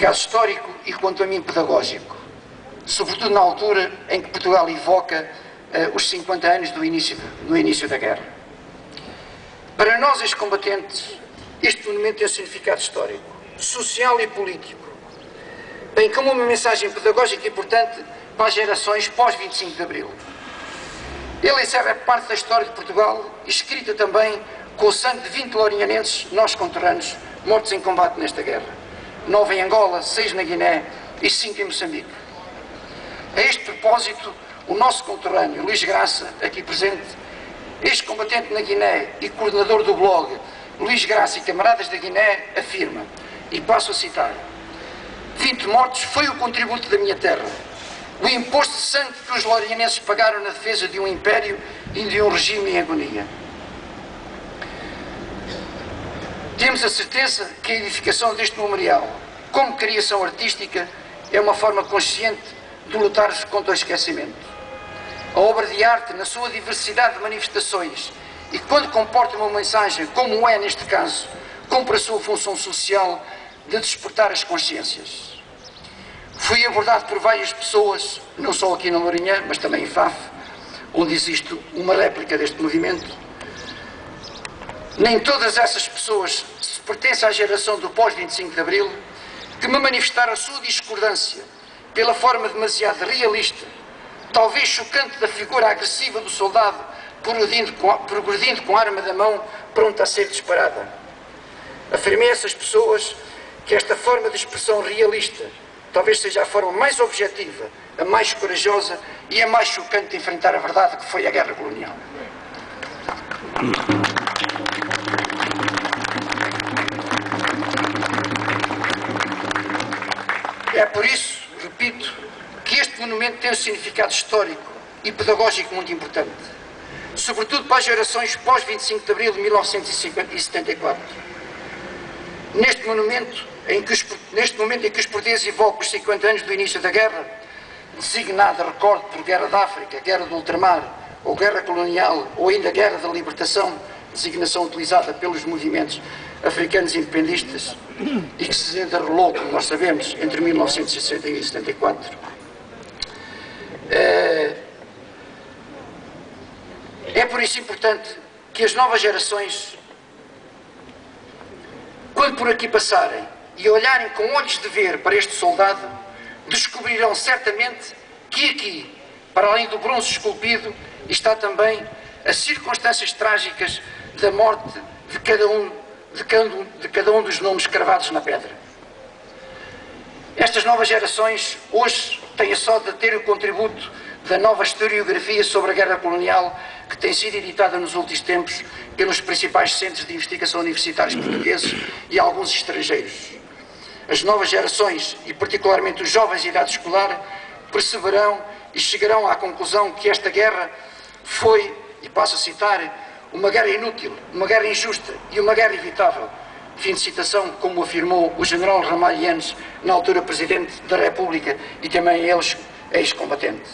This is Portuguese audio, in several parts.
histórico e, quanto a mim, pedagógico, sobretudo na altura em que Portugal evoca os 50 anos do início da guerra. Para nós, ex-combatentes, este monumento tem um significado histórico, social e político, bem como uma mensagem pedagógica importante para as gerações pós-25 de Abril. Ele encerra parte da história de Portugal, escrita também com o sangue de 20 lourinhanenses, nossos conterrâneos, mortos em combate nesta guerra. 9 em Angola, 6 na Guiné e 5 em Moçambique. A este propósito, o nosso conterrâneo Luís Graça, aqui presente, ex-combatente na Guiné e coordenador do blog Luís Graça e Camaradas da Guiné, afirma, e passo a citar: 20 mortos foi o contributo da minha terra, o imposto de sangue que os lourinhanenses pagaram na defesa de um império e de um regime em agonia. Temos a certeza que a edificação deste memorial, como criação artística, é uma forma consciente de lutar contra o esquecimento. A obra de arte, na sua diversidade de manifestações, e quando comporta uma mensagem, como é neste caso, cumpre a sua função social de despertar as consciências. Fui abordado por várias pessoas, não só aqui na Lourinhã, mas também em Faf, onde existe uma réplica deste movimento. Nem todas essas pessoas se pertencem à geração do pós-25 de Abril, que me manifestaram a sua discordância pela forma demasiado realista, talvez chocante, da figura agressiva do soldado progredindo com a arma da mão pronta a ser disparada. Afirmei a essas pessoas que esta forma de expressão realista talvez seja a forma mais objetiva, a mais corajosa e a mais chocante de enfrentar a verdade que foi a guerra colonial. É por isso, repito, que este monumento tem um significado histórico e pedagógico muito importante, sobretudo para as gerações pós-25 de Abril de 1974. Neste momento em que os portugueses evocam os 50 anos do início da guerra, designada, recordo, por Guerra da África, Guerra do Ultramar, ou Guerra Colonial, ou ainda Guerra da Libertação, designação utilizada pelos movimentos africanos independistas e que se desenrolou, como nós sabemos, entre 1961 e 74. É por isso importante que as novas gerações, quando por aqui passarem e olharem com olhos de ver para este soldado, descobrirão certamente que aqui, para além do bronze esculpido, está também as circunstâncias trágicas da morte de cada um dos nomes cravados na pedra. Estas novas gerações hoje têm a sorte de ter o contributo da nova historiografia sobre a guerra colonial que tem sido editada nos últimos tempos pelos principais centros de investigação universitários portugueses e alguns estrangeiros. As novas gerações, e particularmente os jovens de idade escolar, perceberão e chegarão à conclusão que esta guerra foi, e passo a citar, uma guerra inútil, uma guerra injusta e uma guerra evitável. Fim de citação, como afirmou o general Ramalhianes, na altura Presidente da República e também ex-combatente.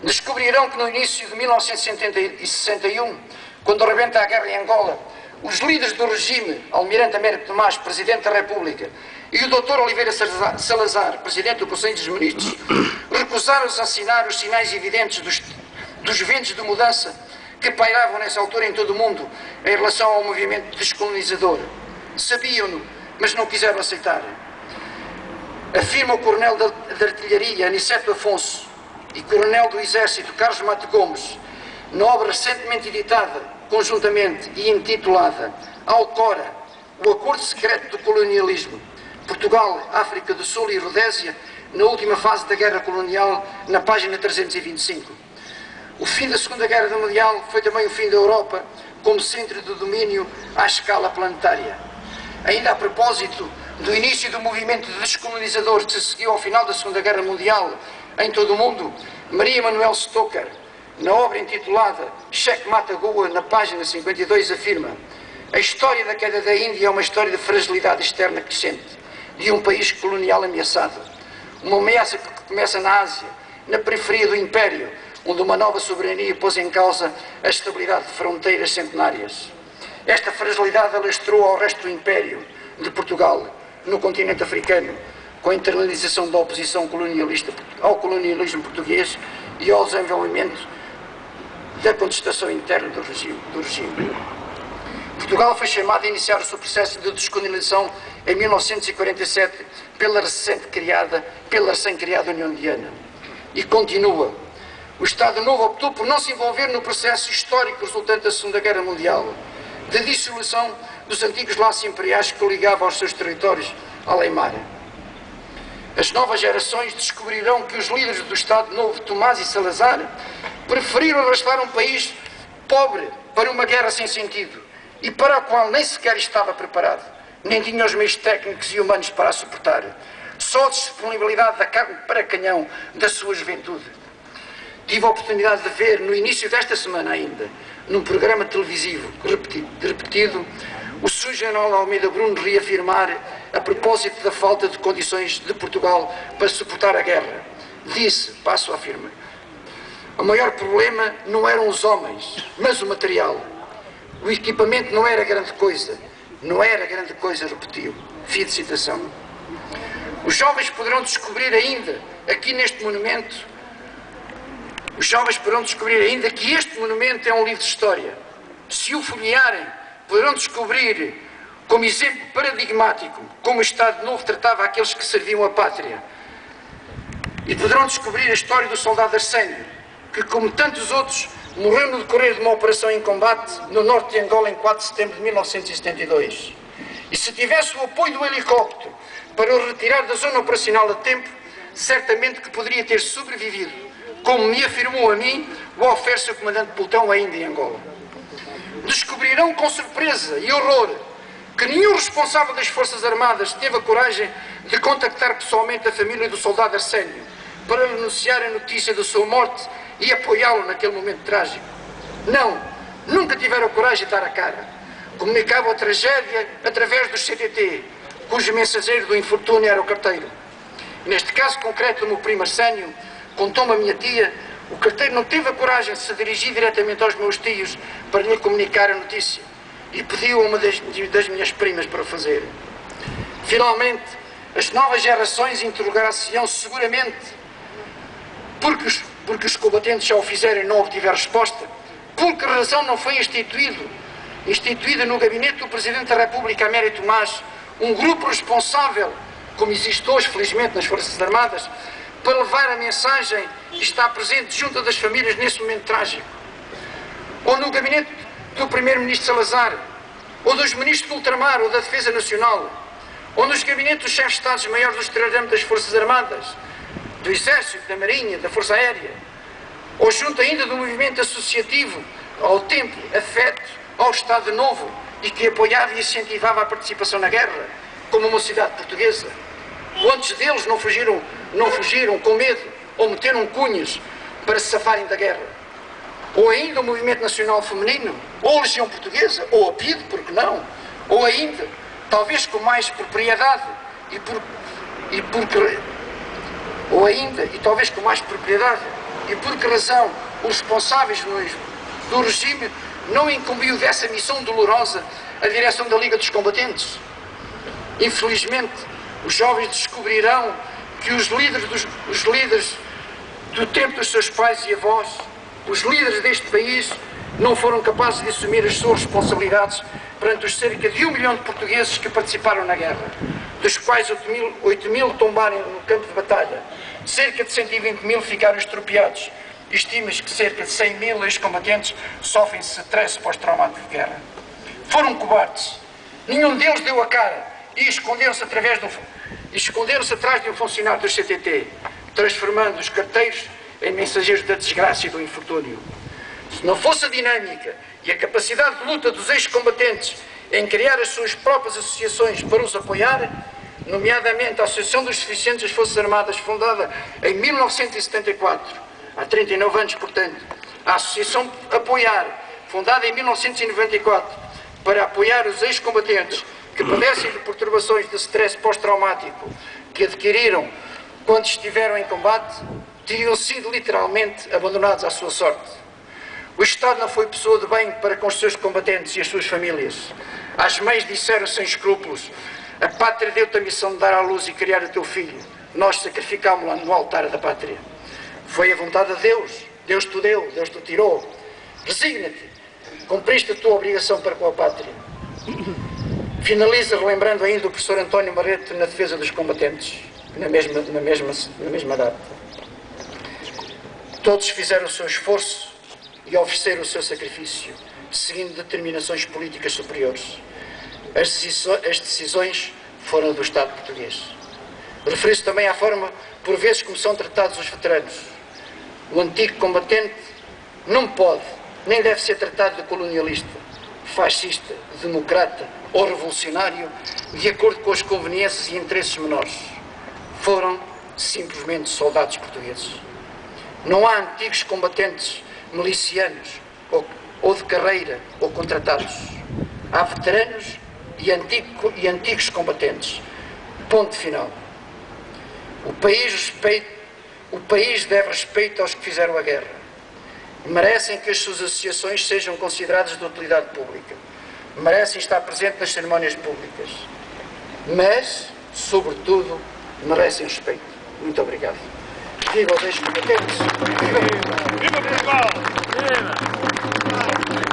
Descobrirão que no início de 1961, quando rebenta a guerra em Angola, os líderes do regime, Almirante Américo Tomás, Presidente da República, e o Dr. Oliveira Salazar, Presidente do Conselho dos Ministros, recusaram-se a assinar os sinais evidentes dos ventos de mudança que pairavam nessa altura em todo o mundo em relação ao movimento descolonizador. Sabiam-no, mas não quiseram aceitar. Afirma o coronel da artilharia, Aniceto Afonso, e coronel do Exército, Carlos Mato Gomes, na obra recentemente editada, conjuntamente e intitulada Alcora, o Acordo Secreto do Colonialismo, Portugal, África do Sul e Rodésia, na última fase da Guerra Colonial, na página 325. O fim da Segunda Guerra Mundial foi também o fim da Europa como centro de domínio à escala planetária. Ainda a propósito do início do movimento descolonizador que se seguiu ao final da Segunda Guerra Mundial em todo o mundo, Maria Manuel Stoker, na obra intitulada Cheque Mata Goa, na página 52, afirma: a história da queda da Índia é uma história de fragilidade externa crescente, de um país colonial ameaçado. Uma ameaça que começa na Ásia, na periferia do Império, onde uma nova soberania pôs em causa a estabilidade de fronteiras centenárias. Esta fragilidade alastrou ao resto do Império de Portugal, no continente africano, com a internalização da oposição colonialista ao colonialismo português e ao desenvolvimento da contestação interna do regime. Portugal foi chamado a iniciar o seu processo de descolonização em 1947 pela recém-criada União Indiana. E continua. O Estado Novo optou por não se envolver no processo histórico resultante da Segunda Guerra Mundial, de dissolução dos antigos laços imperiais que o ligavam aos seus territórios além-mar. As novas gerações descobrirão que os líderes do Estado Novo, Tomás e Salazar, preferiram arrastar um país pobre para uma guerra sem sentido e para a qual nem sequer estava preparado, nem tinha os meios técnicos e humanos para a suportar. Só a disponibilidade da carne para canhão da sua juventude. Tive a oportunidade de ver, no início desta semana ainda, num programa televisivo repetido, o Sr. General Almeida Bruno reafirmar a propósito da falta de condições de Portugal para suportar a guerra. Disse, passo a afirmar, o maior problema não eram os homens, mas o material. O equipamento não era grande coisa, repetiu. Fim de citação. Os jovens poderão descobrir ainda, aqui neste monumento, que este monumento é um livro de história. Se o folhearem, poderão descobrir, como exemplo paradigmático, como o Estado Novo tratava aqueles que serviam a pátria. E poderão descobrir a história do soldado Arsénio, que, como tantos outros, morreu no decorrer de uma operação em combate no norte de Angola em 4 de setembro de 1972. E se tivesse o apoio do helicóptero para o retirar da zona operacional a tempo, certamente que poderia ter sobrevivido, como me afirmou a mim o oferece o comandante Pelotão ainda em Angola. Descobrirão com surpresa e horror que nenhum responsável das Forças Armadas teve a coragem de contactar pessoalmente a família do soldado Arsénio para lhe anunciar a notícia da sua morte e apoiá-lo naquele momento trágico. Não, nunca tiveram a coragem de dar a cara. Comunicavam a tragédia através do CTT, cujo mensageiro do infortúnio era o carteiro. Neste caso concreto do meu primo Arsénio, contou-me a minha tia, o carteiro não teve a coragem de se dirigir diretamente aos meus tios para lhe comunicar a notícia e pediu a uma das minhas primas para o fazer. Finalmente, as novas gerações interrogar-se-ão seguramente porque os combatentes já o fizeram e não obtiveram resposta, por que razão não foi instituída no gabinete do Presidente da República, Amério Tomás, um grupo responsável, como existe hoje, felizmente, nas Forças Armadas, para levar a mensagem e estar presente junto das famílias nesse momento trágico. Ou no gabinete do Primeiro-Ministro Salazar, ou dos Ministros do Ultramar ou da Defesa Nacional, ou nos gabinetes dos chefes de Estados-Maiores dos Três das Forças Armadas, do Exército, da Marinha, da Força Aérea, ou junto ainda do movimento associativo ao tempo afeto ao Estado Novo e que apoiava e incentivava a participação na guerra, como uma cidade portuguesa. Quantos deles não fugiram com medo ou meteram cunhas para se safarem da guerra? Ou ainda o Movimento Nacional Feminino, ou a Legião Portuguesa, ou a PIDE, porque não? Ou ainda, talvez com mais propriedade e por que razão os responsáveis do regime não incumbiu dessa missão dolorosa a direção da Liga dos Combatentes? Infelizmente, os jovens descobrirão que os líderes do tempo dos seus pais e avós, os líderes deste país, não foram capazes de assumir as suas responsabilidades perante os cerca de 1 milhão de portugueses que participaram na guerra, dos quais 8 mil tombaram no campo de batalha, cerca de 120 mil ficaram estropiados. Estima-se que cerca de 100 mil ex-combatentes sofrem stress pós-traumático de guerra. Foram cobardes. Nenhum deles deu a cara e esconderam-se atrás de um funcionário do CTT, transformando os carteiros em mensageiros da desgraça e do infortúnio. Se não fosse a dinâmica e a capacidade de luta dos ex-combatentes em criar as suas próprias associações para os apoiar, nomeadamente a Associação dos Suficientes das Forças Armadas, fundada em 1974, há 39 anos, portanto, a Associação Apoiar, fundada em 1994, para apoiar os ex-combatentes que padecem de perturbações de stress pós-traumático que adquiriram quando estiveram em combate, teriam sido literalmente abandonados à sua sorte. O Estado não foi pessoa de bem para com os seus combatentes e as suas famílias. As mães disseram sem escrúpulos: A pátria deu-te a missão de dar à luz e criar o teu filho. Nós sacrificámo-la no altar da pátria. Foi a vontade de Deus. Deus te deu, Deus te tirou. Resigna-te. Cumpriste a tua obrigação para com a pátria. Finaliza relembrando ainda o professor António Marrete na defesa dos combatentes, na mesma data. Todos fizeram o seu esforço e ofereceram o seu sacrifício, seguindo determinações políticas superiores. As decisões foram do Estado português. Refere-se também à forma, por vezes, como são tratados os veteranos. O antigo combatente não pode, nem deve ser tratado de colonialista, fascista, democrata ou revolucionário, de acordo com as conveniências e interesses menores. Foram simplesmente soldados portugueses. Não há antigos combatentes milicianos ou de carreira ou contratados. Há veteranos e antigos combatentes. Ponto final. O país deve respeito aos que fizeram a guerra. Merecem que as suas associações sejam consideradas de utilidade pública. Merecem estar presentes nas cerimónias públicas. Mas, sobretudo, merecem respeito. Muito obrigado. Viva os ex-combatentes! Viva Portugal! Viva!